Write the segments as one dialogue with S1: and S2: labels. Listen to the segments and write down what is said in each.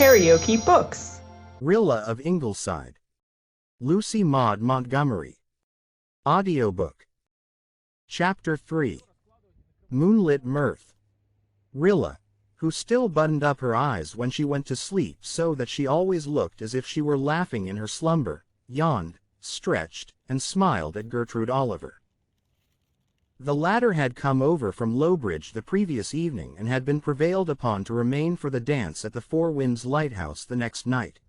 S1: KaraokeBooks.
S2: Rilla of Ingleside. Lucy Maud Montgomery. Audiobook. Chapter 3. Moonlit Mirth. Rilla, who still buttoned up her eyes when she went to sleep so that she always looked as if she were laughing in her slumber, yawned, stretched, and smiled at Gertrude Oliver. The latter had come over from Lowbridge the previous evening and had been prevailed upon to remain for the dance at the Four Winds Lighthouse the next night.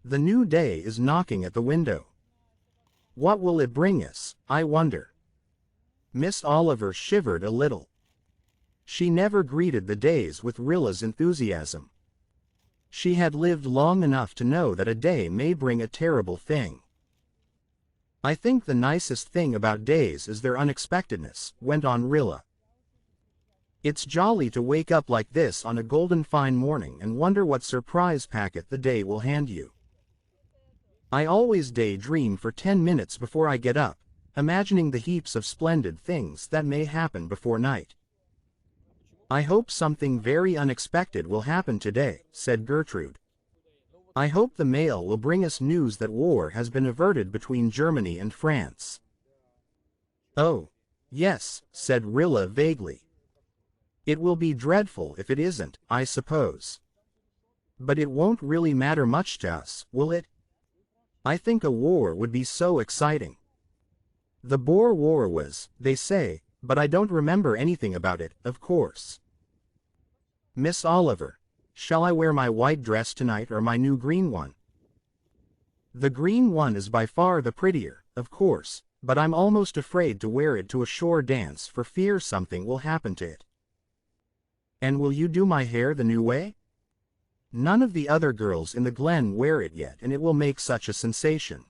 S2: The new day is knocking at the window. What will it bring us, I wonder? Miss Oliver shivered a little. She never greeted the days with Rilla's enthusiasm. She had lived long enough to know that a day may bring a terrible thing. I think the nicest thing about days is their unexpectedness, went on Rilla. It's jolly to wake up like this on a golden fine morning and wonder what surprise packet the day will hand you. I always daydream for 10 minutes before I get up, imagining the heaps of splendid things that may happen before night. I hope something very unexpected will happen today, said Gertrude. I hope the mail will bring us news that war has been averted between Germany and France. Oh, yes, said Rilla vaguely. It will be dreadful if it isn't, I suppose. But it won't really matter much to us, will it? I think a war would be so exciting. The Boer War was, they say, but I don't remember anything about it, of course. Miss Oliver, shall I wear my white dress tonight or my new green one? The green one is by far the prettier, of course, but I'm almost afraid to wear it to a shore dance for fear something will happen to it. And will you do my hair the new way? None of the other girls in the Glen wear it yet and it will make such a sensation.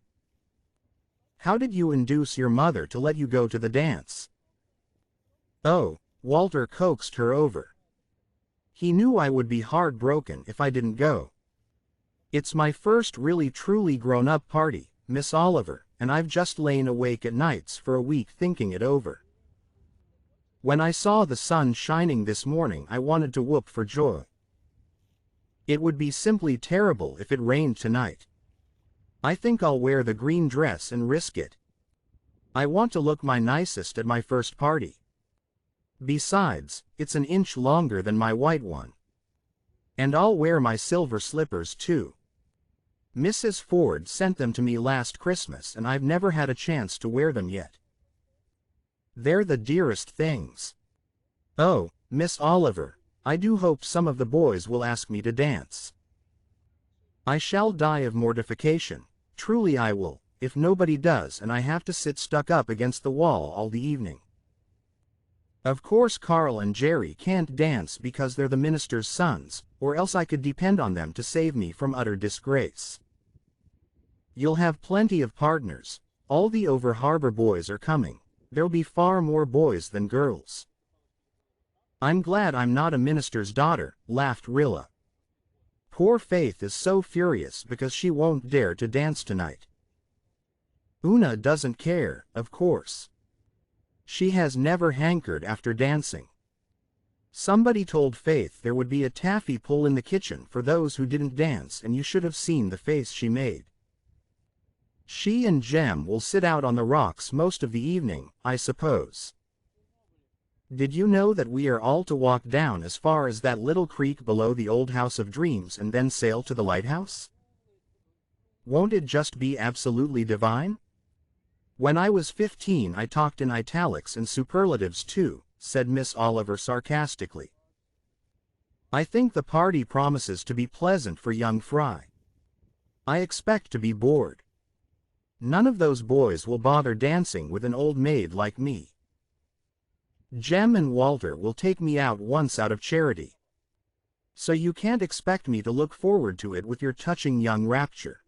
S2: How did you induce your mother to let you go to the dance? Oh, Walter coaxed her over. He knew I would be heartbroken if I didn't go. It's my first really truly grown-up party, Miss Oliver, and I've just lain awake at nights for a week thinking it over. When I saw the sun shining this morning I wanted to whoop for joy. It would be simply terrible if it rained tonight. I think I'll wear the green dress and risk it. I want to look my nicest at my first party. Besides, it's an inch longer than my white one. And I'll wear my silver slippers too. Mrs. Ford sent them to me last Christmas and I've never had a chance to wear them yet. They're the dearest things. Oh, Miss Oliver, I do hope some of the boys will ask me to dance. I shall die of mortification, truly I will, if nobody does and I have to sit stuck up against the wall all the evening. Of course Carl and Jerry can't dance because they're the minister's sons, or else I could depend on them to save me from utter disgrace. You'll have plenty of partners. All the over-harbor boys are coming. There'll be far more boys than girls. I'm glad I'm not a minister's daughter, laughed Rilla. Poor Faith is so furious because she won't dare to dance tonight. Una doesn't care, of course. She has never hankered after dancing. Somebody told Faith there would be a taffy pull in the kitchen for those who didn't dance and you should have seen the face she made. She and Jem will sit out on the rocks most of the evening, I suppose. Did you know that we are all to walk down as far as that little creek below the old House of Dreams and then sail to the lighthouse? Won't it just be absolutely divine? When I was 15 I talked in italics and superlatives too, said Miss Oliver sarcastically. I think the party promises to be pleasant for young Fry. I expect to be bored. None of those boys will bother dancing with an old maid like me. Jem and Walter will take me out once out of charity. So you can't expect me to look forward to it with your touching young rapture.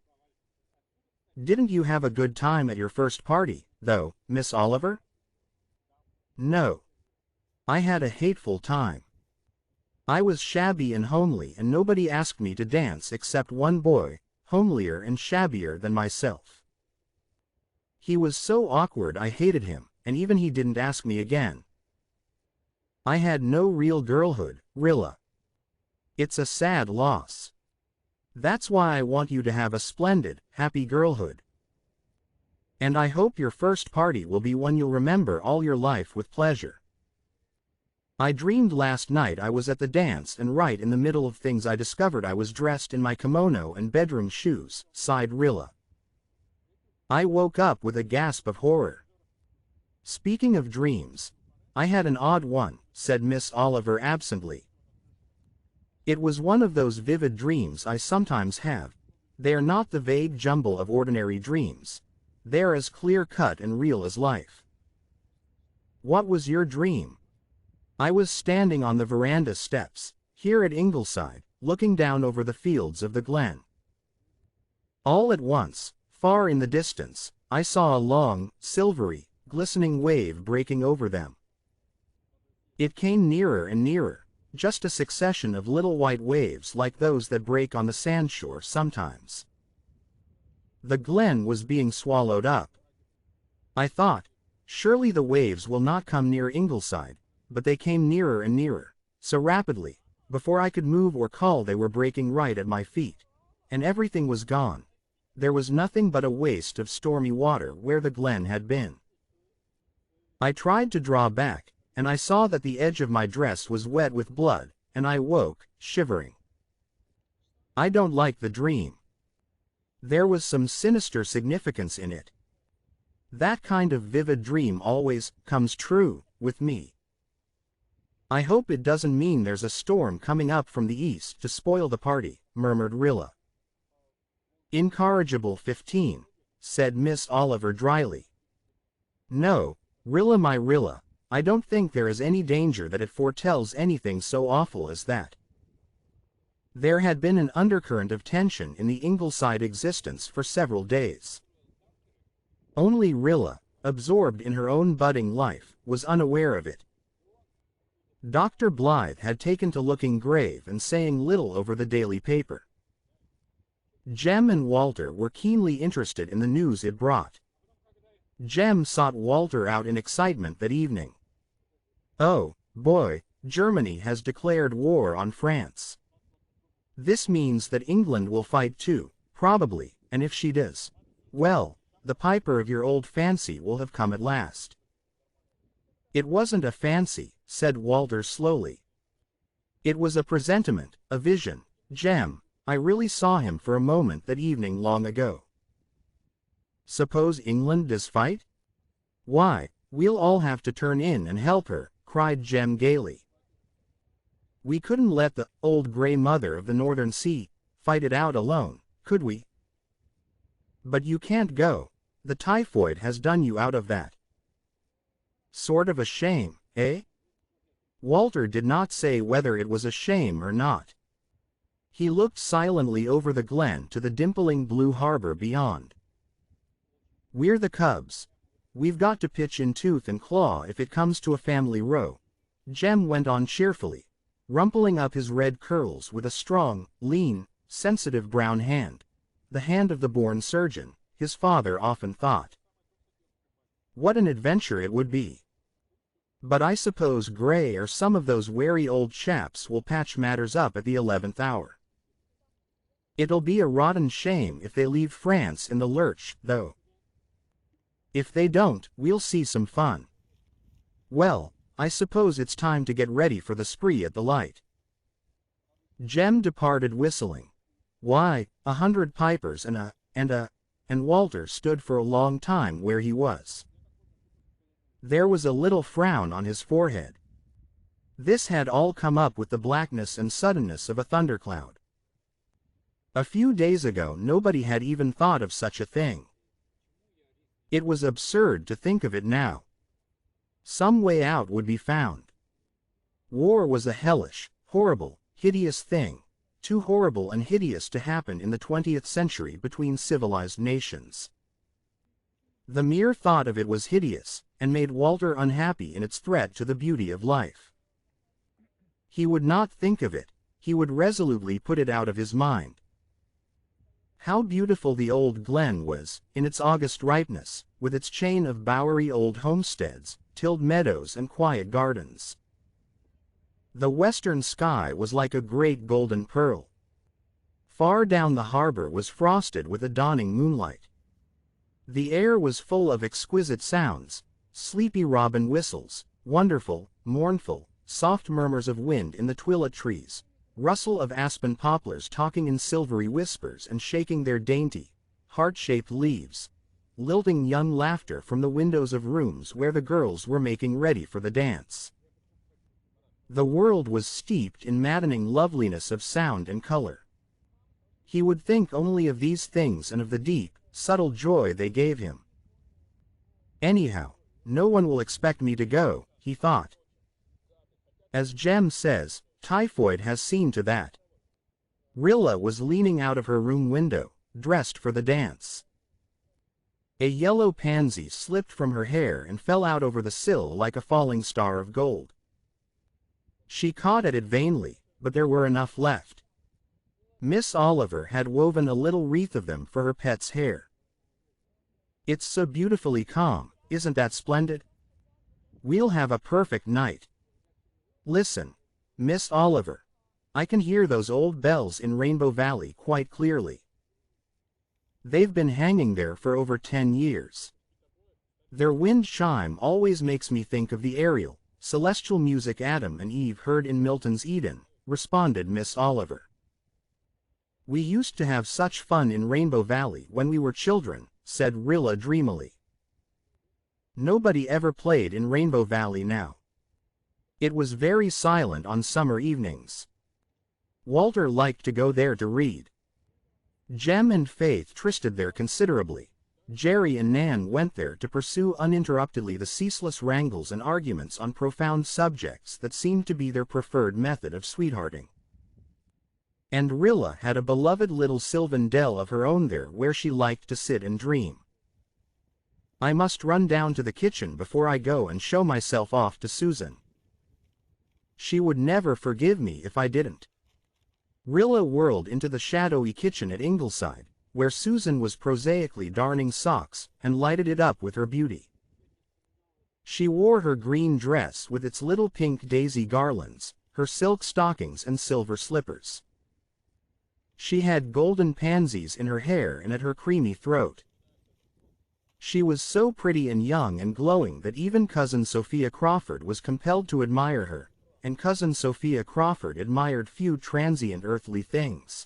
S2: Didn't you have a good time at your first party, though, Miss Oliver? No. I had a hateful time. I was shabby and homely and nobody asked me to dance except one boy, homelier and shabbier than myself. He was so awkward I hated him, and even he didn't ask me again. I had no real girlhood, Rilla. It's a sad loss. That's why I want you to have a splendid, happy girlhood. And I hope your first party will be one you'll remember all your life with pleasure. I dreamed last night I was at the dance, and right in the middle of things I discovered I was dressed in my kimono and bedroom shoes," sighed Rilla. I woke up with a gasp of horror. "Speaking of dreams, I had an odd one," said Miss Oliver absently. "It was one of those vivid dreams I sometimes have. They are not the vague jumble of ordinary dreams. They're as clear-cut and real as life." "What was your dream?" "I was standing on the veranda steps, here at Ingleside, looking down over the fields of the glen. All at once, far in the distance, I saw a long, silvery, glistening wave breaking over them. It came nearer and nearer, just a succession of little white waves like those that break on the sandshore sometimes. The glen was being swallowed up. I thought, surely the waves will not come near Ingleside, but they came nearer and nearer, so rapidly, before I could move or call they were breaking right at my feet, and everything was gone. There was nothing but a waste of stormy water where the glen had been. I tried to draw back, and I saw that the edge of my dress was wet with blood, and I woke, shivering. I don't like the dream. There was some sinister significance in it. That kind of vivid dream always comes true with me. I hope it doesn't mean there's a storm coming up from the east to spoil the party," murmured Rilla. "Incorrigible 15, said Miss Oliver dryly. "No, Rilla, my Rilla, I don't think there is any danger that it foretells anything so awful as that." There had been an undercurrent of tension in the Ingleside existence for several days. Only Rilla, absorbed in her own budding life, was unaware of it. Dr. Blythe had taken to looking grave and saying little over the daily paper. Jem and Walter were keenly interested in the news it brought. Jem sought Walter out in excitement that evening. "Oh, boy, Germany has declared war on France. This means that England will fight too, probably, and if she does, well, the piper of your old fancy will have come at last." "It wasn't a fancy," said Walter slowly. "It was a presentiment, a vision, Jem. I really saw him for a moment that evening long ago." "Suppose England does fight? Why, we'll all have to turn in and help her," cried Jem gaily. "We couldn't let the old gray mother of the Northern Sea fight it out alone, could we?" "But you can't go. The typhoid has done you out of that." "Sort of a shame, eh?" Walter did not say whether it was a shame or not. He looked silently over the glen to the dimpling blue harbor beyond. "We're the cubs. We've got to pitch in tooth and claw if it comes to a family row," Jem went on cheerfully, rumpling up his red curls with a strong, lean, sensitive brown hand, the hand of the born surgeon, his father often thought. "What an adventure it would be! But I suppose Gray or some of those wary old chaps will patch matters up at the 11th hour. It'll be a rotten shame if they leave France in the lurch, though. If they don't, we'll see some fun. Well, I suppose it's time to get ready for the spree at the light." Jem departed whistling. "Why, 100 pipers and Walter stood for a long time where he was. There was a little frown on his forehead. This had all come up with the blackness and suddenness of a thundercloud. A few days ago nobody had even thought of such a thing. It was absurd to think of it now. Some way out would be found. War was a hellish, horrible, hideous thing, too horrible and hideous to happen in the 20th century between civilized nations. The mere thought of it was hideous, and made Walter unhappy in its threat to the beauty of life. He would not think of it, he would resolutely put it out of his mind. How beautiful the old glen was, in its August ripeness, with its chain of bowery old homesteads, tilled meadows and quiet gardens. The western sky was like a great golden pearl. Far down the harbor was frosted with a dawning moonlight. The air was full of exquisite sounds, sleepy robin whistles, wonderful, mournful, soft murmurs of wind in the twilit trees, rustle of aspen poplars talking in silvery whispers and shaking their dainty, heart-shaped leaves, lilting young laughter from the windows of rooms where the girls were making ready for the dance. The world was steeped in maddening loveliness of sound and color. He would think only of these things and of the deep, subtle joy they gave him. Anyhow, no one will expect me to go, he thought. As Jem says, typhoid has seen to that. Rilla was leaning out of her room window, dressed for the dance. A yellow pansy slipped from her hair and fell out over the sill like a falling star of gold. She caught at it vainly, but there were enough left. Miss Oliver had woven a little wreath of them for her pet's hair. "It's so beautifully calm, isn't that splendid? We'll have a perfect night. Listen, Miss Oliver. I can hear those old bells in Rainbow Valley quite clearly. They've been hanging there for over 10 years. Their wind chime always makes me think of the aerial, celestial music Adam and Eve heard in Milton's Eden," responded Miss Oliver. "We used to have such fun in Rainbow Valley when we were children," said Rilla dreamily. "Nobody ever played in Rainbow Valley now. It was very silent on summer evenings. Walter liked to go there to read. Jem and Faith trysted there considerably. Jerry and Nan went there to pursue uninterruptedly the ceaseless wrangles and arguments on profound subjects that seemed to be their preferred method of sweethearting. And Rilla had a beloved little sylvan dell of her own there where she liked to sit and dream. "I must run down to the kitchen before I go and show myself off to Susan. She would never forgive me if I didn't." Rilla whirled into the shadowy kitchen at Ingleside, where Susan was prosaically darning socks, and lighted it up with her beauty. She wore her green dress with its little pink daisy garlands, her silk stockings and silver slippers. She had golden pansies in her hair and at her creamy throat. She was so pretty and young and glowing that even Cousin Sophia Crawford was compelled to admire her, and Cousin Sophia Crawford admired few transient earthly things.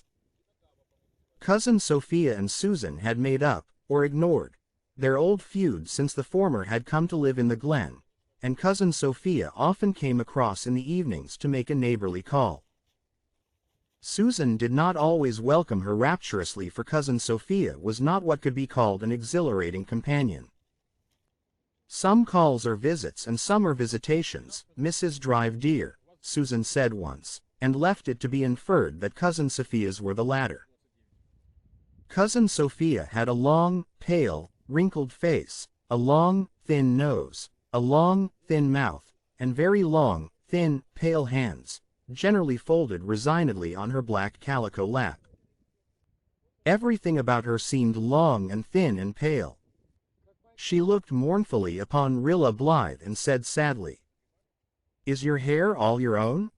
S2: Cousin Sophia and Susan had made up, or ignored, their old feud since the former had come to live in the Glen, and Cousin Sophia often came across in the evenings to make a neighborly call. Susan did not always welcome her rapturously, for Cousin Sophia was not what could be called an exhilarating companion. "Some calls are visits and some are visitations, Mrs. Drive dear," Susan said once, and left it to be inferred that Cousin Sophia's were the latter. Cousin Sophia had a long, pale, wrinkled face, a long, thin nose, a long, thin mouth, and very long, thin, pale hands, generally folded resignedly on her black calico lap. Everything about her seemed long and thin and pale. She looked mournfully upon Rilla Blythe and said sadly, "Is your hair all your own?"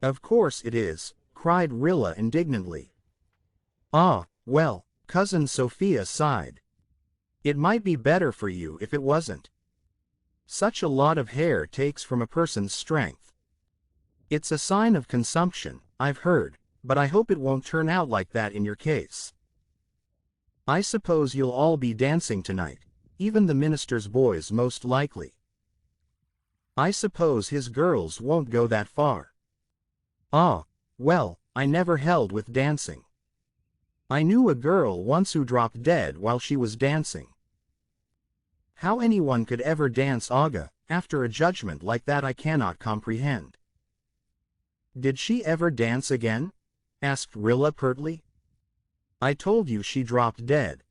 S2: "Of course it is," cried Rilla indignantly. "Ah, well," Cousin Sophia sighed. "It might be better for you if it wasn't. Such a lot of hair takes from a person's strength. It's a sign of consumption, I've heard, but I hope it won't turn out like that in your case. I suppose you'll all be dancing tonight, even the minister's boys most likely. I suppose his girls won't go that far." "Ah, well, I never held with dancing. I knew a girl once who dropped dead while she was dancing. How anyone could ever dance Aga after a judgment like that I cannot comprehend." "Did she ever dance again?" asked Rilla pertly. "I told you she dropped dead.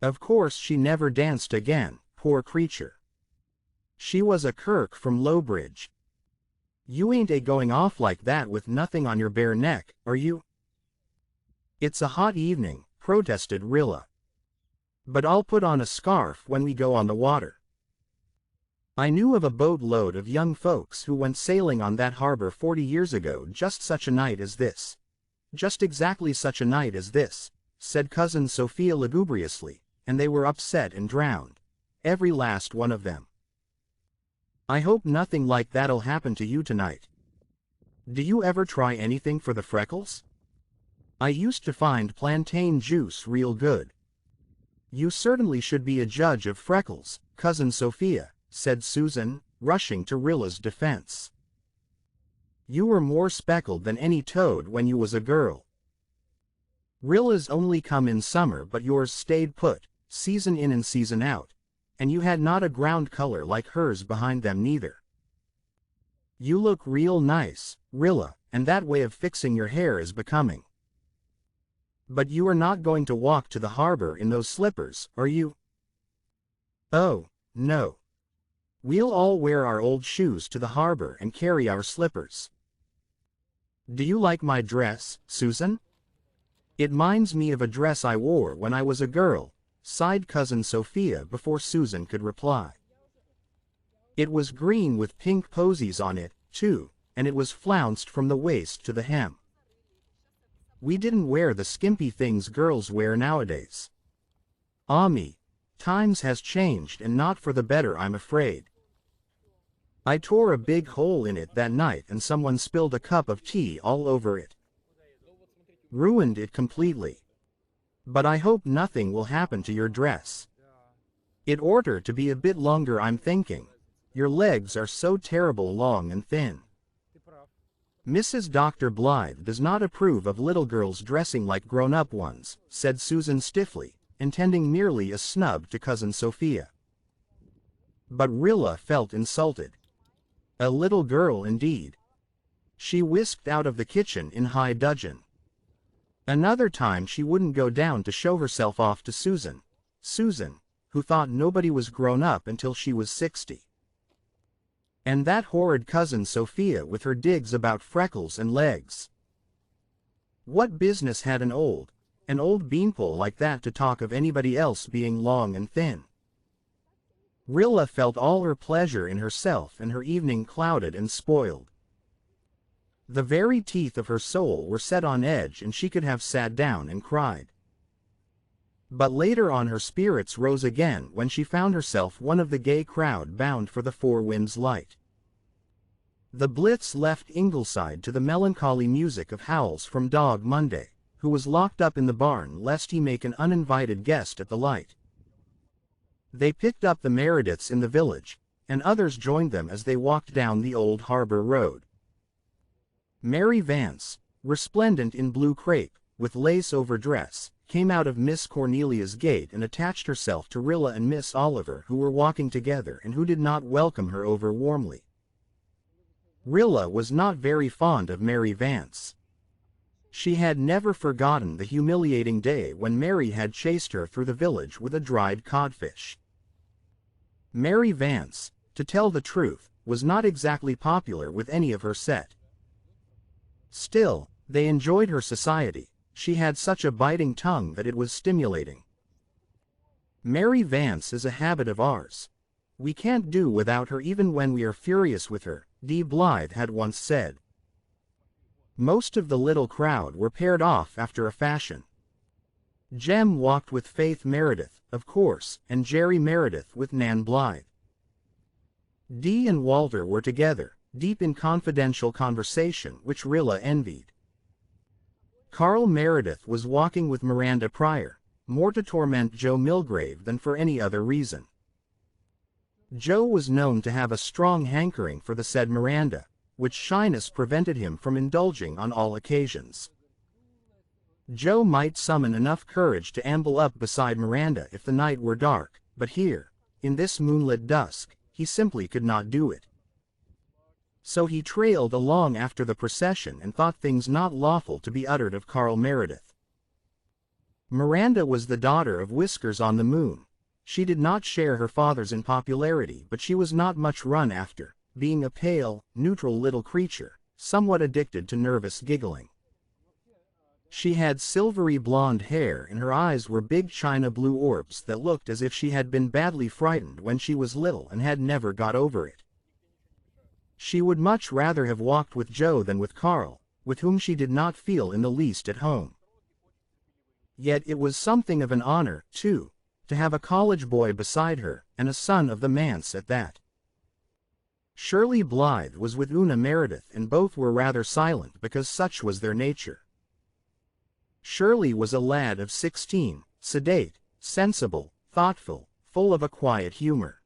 S2: Of course she never danced again, poor creature. She was a Kirk from Lowbridge. You ain't going off like that with nothing on your bare neck, are you?" "It's a hot evening," protested Rilla. "But I'll put on a scarf when we go on the water." I knew of a boatload of young folks who went sailing on that harbor 40 years ago just such a night as this. Just exactly such a night as this, said Cousin Sophia lugubriously, and they were upset and drowned. Every last one of them. I hope nothing like that'll happen to you tonight. Do you ever try anything for the freckles? I used to find plantain juice real good. You certainly should be a judge of freckles, Cousin Sophia, said Susan, rushing to Rilla's defense. You were more speckled than any toad when you was a girl. Rilla's only come in summer, but yours stayed put, season in and season out, and you had not a ground color like hers behind them neither. You look real nice, Rilla, and that way of fixing your hair is becoming. But you are not going to walk to the harbor in those slippers, are you? Oh, no. We'll all wear our old shoes to the harbor and carry our slippers. Do you like my dress, Susan? It minds me of a dress I wore when I was a girl, sighed Cousin Sophia before Susan could reply. It was green with pink posies on it, too, and it was flounced from the waist to the hem. We didn't wear the skimpy things girls wear nowadays. Ah me, times has changed, and not for the better, I'm afraid. I tore a big hole in it that night and someone spilled a cup of tea all over it. Ruined it completely. But I hope nothing will happen to your dress. It oughter to be a bit longer, I'm thinking. Your legs are so terrible long and thin. Mrs. Dr. Blythe does not approve of little girls dressing like grown-up ones, said Susan stiffly, intending merely a snub to Cousin Sophia. But Rilla felt insulted. A little girl indeed. She whisked out of the kitchen in high dudgeon. Another time she wouldn't go down to show herself off to Susan, who thought nobody was grown up until she was 60. And that horrid Cousin Sophia with her digs about freckles and legs. What business had an old beanpole like that to talk of anybody else being long and thin? Rilla felt all her pleasure in herself and her evening clouded and spoiled. The very teeth of her soul were set on edge, and she could have sat down and cried. But later on her spirits rose again when she found herself one of the gay crowd bound for the Four Winds Light. The Blitz left Ingleside to the melancholy music of howls from Dog Monday, who was locked up in the barn lest he make an uninvited guest at the light. They picked up the Merediths in the village, and others joined them as they walked down the old harbor road. Mary Vance, resplendent in blue crepe, with lace over dress, came out of Miss Cornelia's gate and attached herself to Rilla and Miss Oliver, who were walking together and who did not welcome her over warmly. Rilla was not very fond of Mary Vance. She had never forgotten the humiliating day when Mary had chased her through the village with a dried codfish. Mary Vance, to tell the truth, was not exactly popular with any of her set. Still, they enjoyed her society. She had such a biting tongue that it was stimulating. Mary Vance is a habit of ours. We can't do without her even when we are furious with her, D. Blythe had once said. Most of the little crowd were paired off after a fashion. Jem walked with Faith Meredith, of course, and Jerry Meredith with Nan Blythe. Dee and Walter were together, deep in confidential conversation which Rilla envied. Carl Meredith was walking with Miranda Pryor, more to torment Joe Milgrave than for any other reason. Joe was known to have a strong hankering for the said Miranda, which shyness prevented him from indulging on all occasions. Joe might summon enough courage to amble up beside Miranda if the night were dark, but here, in this moonlit dusk, he simply could not do it. So he trailed along after the procession and thought things not lawful to be uttered of Carl Meredith. Miranda was the daughter of Whiskers on the Moon. She did not share her father's in popularity, but she was not much run after, being a pale, neutral little creature, somewhat addicted to nervous giggling. She had silvery blonde hair and her eyes were big china blue orbs that looked as if she had been badly frightened when she was little and had never got over it. She would much rather have walked with Joe than with Carl, with whom she did not feel in the least at home. Yet it was something of an honor, too, to have a college boy beside her, and a son of the manse at that. Shirley Blythe was with Una Meredith and both were rather silent because such was their nature. Shirley was a lad of 16, sedate, sensible, thoughtful, full of a quiet humor.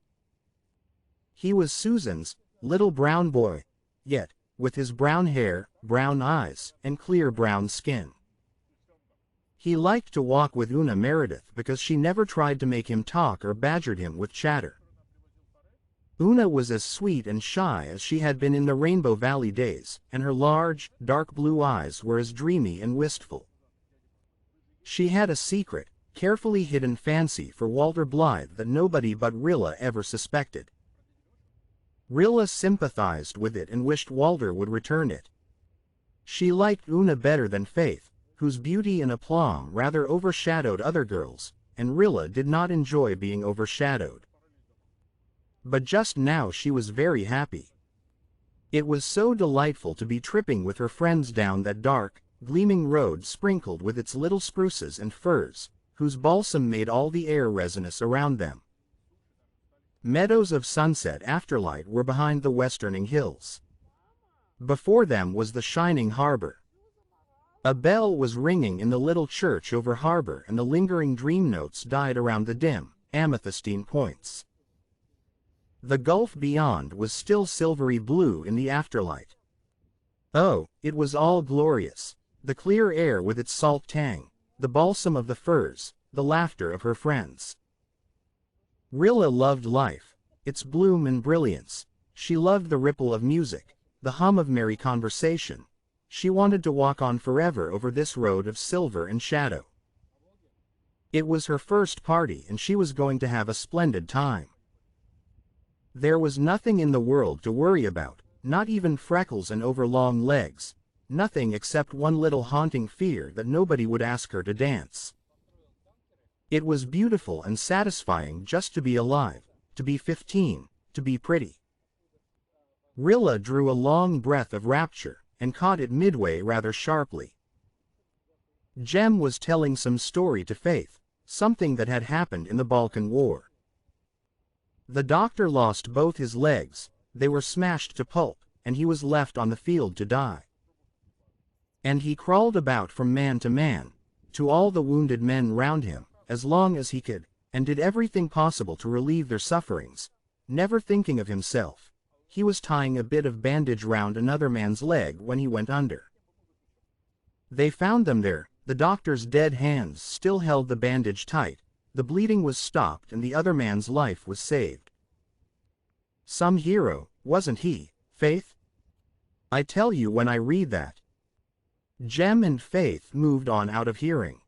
S2: He was Susan's little brown boy, yet, with his brown hair, brown eyes, and clear brown skin. He liked to walk with Una Meredith because she never tried to make him talk or badgered him with chatter. Una was as sweet and shy as she had been in the Rainbow Valley days, and her large, dark blue eyes were as dreamy and wistful. She had a secret, carefully hidden fancy for Walter Blythe that nobody but Rilla ever suspected. Rilla sympathized with it and wished Walter would return it. She liked Una better than Faith, whose beauty and aplomb rather overshadowed other girls, and Rilla did not enjoy being overshadowed. But just now she was very happy. It was so delightful to be tripping with her friends down that dark, gleaming road sprinkled with its little spruces and firs, whose balsam made all the air resinous around them. Meadows of sunset afterlight were behind the westerning hills. Before them was the shining harbor. A bell was ringing in the little church over harbor and the lingering dream notes died around the dim, amethystine points. The gulf beyond was still silvery blue in the afterlight. Oh, it was all glorious. The clear air with its salt tang, the balsam of the firs, the laughter of her friends. Rilla loved life, its bloom and brilliance. She loved the ripple of music, the hum of merry conversation. She wanted to walk on forever over this road of silver and shadow. It was her first party and she was going to have a splendid time. There was nothing in the world to worry about, not even freckles and overlong legs, nothing except one little haunting fear that nobody would ask her to dance. It was beautiful and satisfying just to be alive, to be 15, to be pretty. Rilla drew a long breath of rapture, and caught it midway rather sharply. Jem was telling some story to Faith, something that had happened in the Balkan War. The doctor lost both his legs, they were smashed to pulp, and he was left on the field to die. And he crawled about from man to man, to all the wounded men round him, as long as he could, and did everything possible to relieve their sufferings, never thinking of himself. He was tying a bit of bandage round another man's leg when he went under. They found them there, the doctor's dead hands still held the bandage tight, the bleeding was stopped and the other man's life was saved. Some hero, wasn't he, Faith? I tell you when I read that. Jem and Faith moved on out of hearing.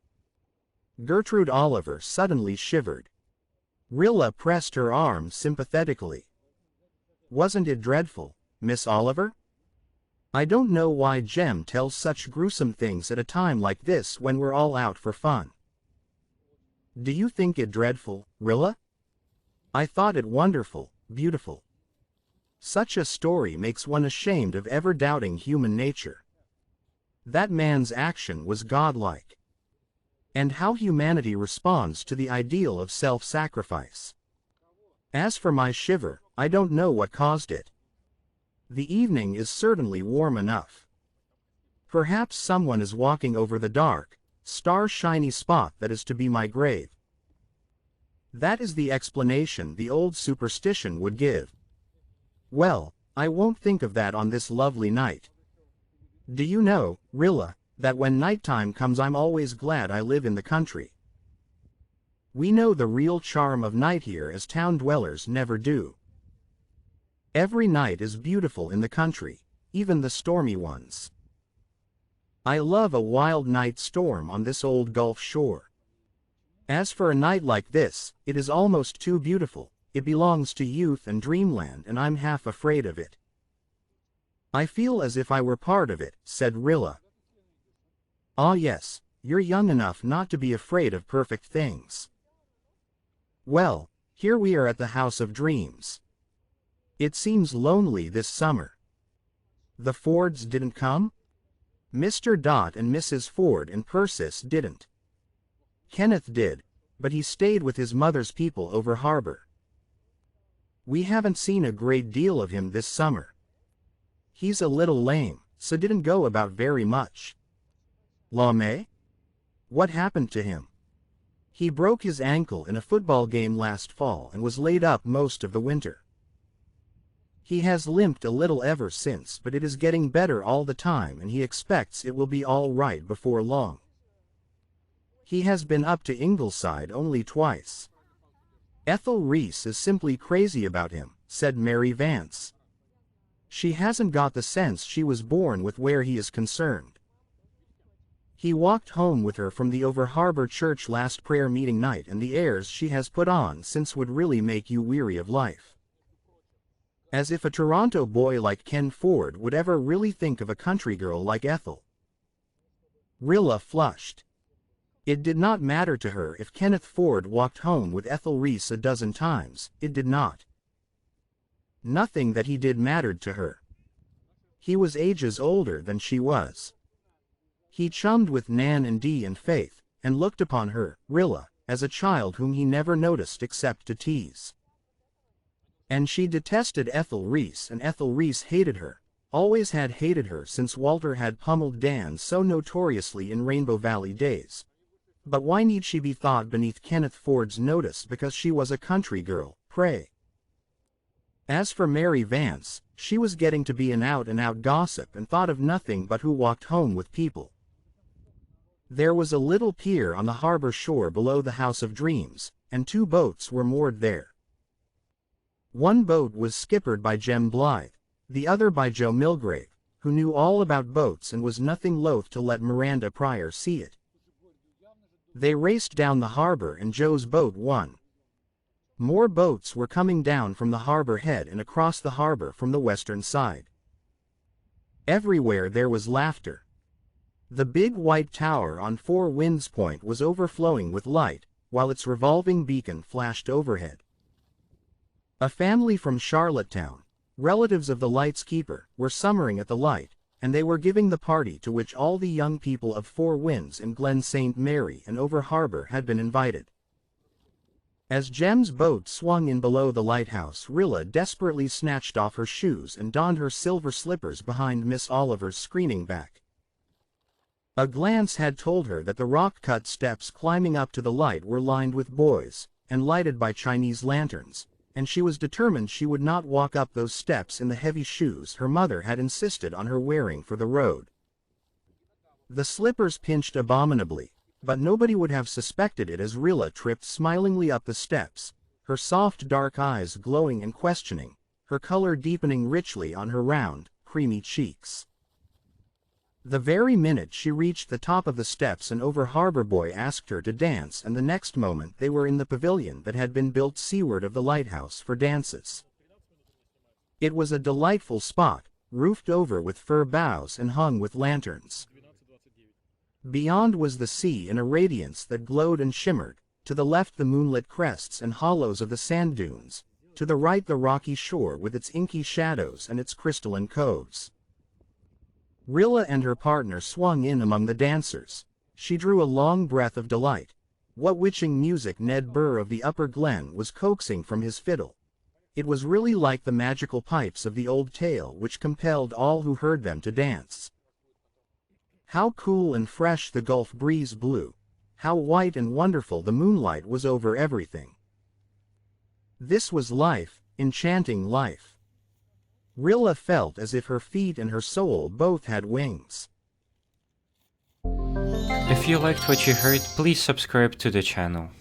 S2: Gertrude Oliver suddenly shivered. Rilla pressed her arm sympathetically. Wasn't it dreadful, Miss Oliver? I don't know why Jem tells such gruesome things at a time like this when we're all out for fun. Do you think it dreadful, Rilla? I thought it wonderful, beautiful. Such a story makes one ashamed of ever doubting human nature. That man's action was godlike. And how humanity responds to the ideal of self-sacrifice. As for my shiver, I don't know what caused it. The evening is certainly warm enough. Perhaps someone is walking over the dark, star-shiny spot that is to be my grave. That is the explanation the old superstition would give. Well, I won't think of that on this lovely night. Do you know, Rilla, that when nighttime comes I'm always glad I live in the country. We know the real charm of night here as town dwellers never do. Every night is beautiful in the country, even the stormy ones. I love a wild night storm on this old Gulf shore. As for a night like this, it is almost too beautiful, it belongs to youth and dreamland and I'm half afraid of it. I feel as if I were part of it, said Rilla. Ah yes, you're young enough not to be afraid of perfect things. Well, here we are at the House of Dreams. It seems lonely this summer. The Fords didn't come? Mr. Dot and Mrs. Ford and Persis didn't. Kenneth did, but he stayed with his mother's people over harbor. We haven't seen a great deal of him this summer. He's a little lame, so didn't go about very much. L.M.? What happened to him? He broke his ankle in a football game last fall and was laid up most of the winter. He has limped a little ever since, but it is getting better all the time and he expects it will be all right before long. He has been up to Ingleside only twice. Ethel Reese is simply crazy about him, said Mary Vance. She hasn't got the sense she was born with where he is concerned. He walked home with her from the over-harbor church last prayer meeting night and the airs she has put on since would really make you weary of life. As if a Toronto boy like Ken Ford would ever really think of a country girl like Ethel. Rilla flushed. It did not matter to her if Kenneth Ford walked home with Ethel Reese a dozen times, it did not. Nothing that he did mattered to her. He was ages older than she was. He chummed with Nan and Dee and Faith, and looked upon her, Rilla, as a child whom he never noticed except to tease. And she detested Ethel Reese and Ethel Reese hated her, always had hated her since Walter had pummeled Dan so notoriously in Rainbow Valley days. But why need she be thought beneath Kenneth Ford's notice because she was a country girl, pray? As for Mary Vance, she was getting to be an out-and-out gossip and thought of nothing but who walked home with people. There was a little pier on the harbor shore below the House of Dreams, and 2 boats were moored there. One boat was skippered by Jem Blythe, the other by Joe Milgrave, who knew all about boats and was nothing loath to let Miranda Pryor see it. They raced down the harbor and Joe's boat won. More boats were coming down from the harbor head and across the harbor from the western side. Everywhere there was laughter. The big white tower on Four Winds Point was overflowing with light, while its revolving beacon flashed overhead. A family from Charlottetown, relatives of the light's keeper, were summering at the light, and they were giving the party to which all the young people of Four Winds and Glen St. Mary and over harbor had been invited. As Jem's boat swung in below the lighthouse, Rilla desperately snatched off her shoes and donned her silver slippers behind Miss Oliver's screening back. A glance had told her that the rock-cut steps climbing up to the light were lined with boys, and lighted by Chinese lanterns, and she was determined she would not walk up those steps in the heavy shoes her mother had insisted on her wearing for the road. The slippers pinched abominably, but nobody would have suspected it as Rilla tripped smilingly up the steps, her soft dark eyes glowing and questioning, her color deepening richly on her round, creamy cheeks. The very minute she reached the top of the steps an over-harbor boy asked her to dance, and the next moment they were in the pavilion that had been built seaward of the lighthouse for dances. It was a delightful spot, roofed over with fir boughs and hung with lanterns. Beyond was the sea in a radiance that glowed and shimmered, to the left the moonlit crests and hollows of the sand dunes, to the right the rocky shore with its inky shadows and its crystalline coves. Rilla and her partner swung in among the dancers. She drew a long breath of delight. What witching music Ned Burr of the Upper Glen was coaxing from his fiddle. It was really like the magical pipes of the old tale which compelled all who heard them to dance. How cool and fresh the Gulf breeze blew. How white and wonderful the moonlight was over everything. This was life, enchanting life. Rilla felt as if her feet and her soul both had wings.
S1: If you liked what you heard, please subscribe to the channel.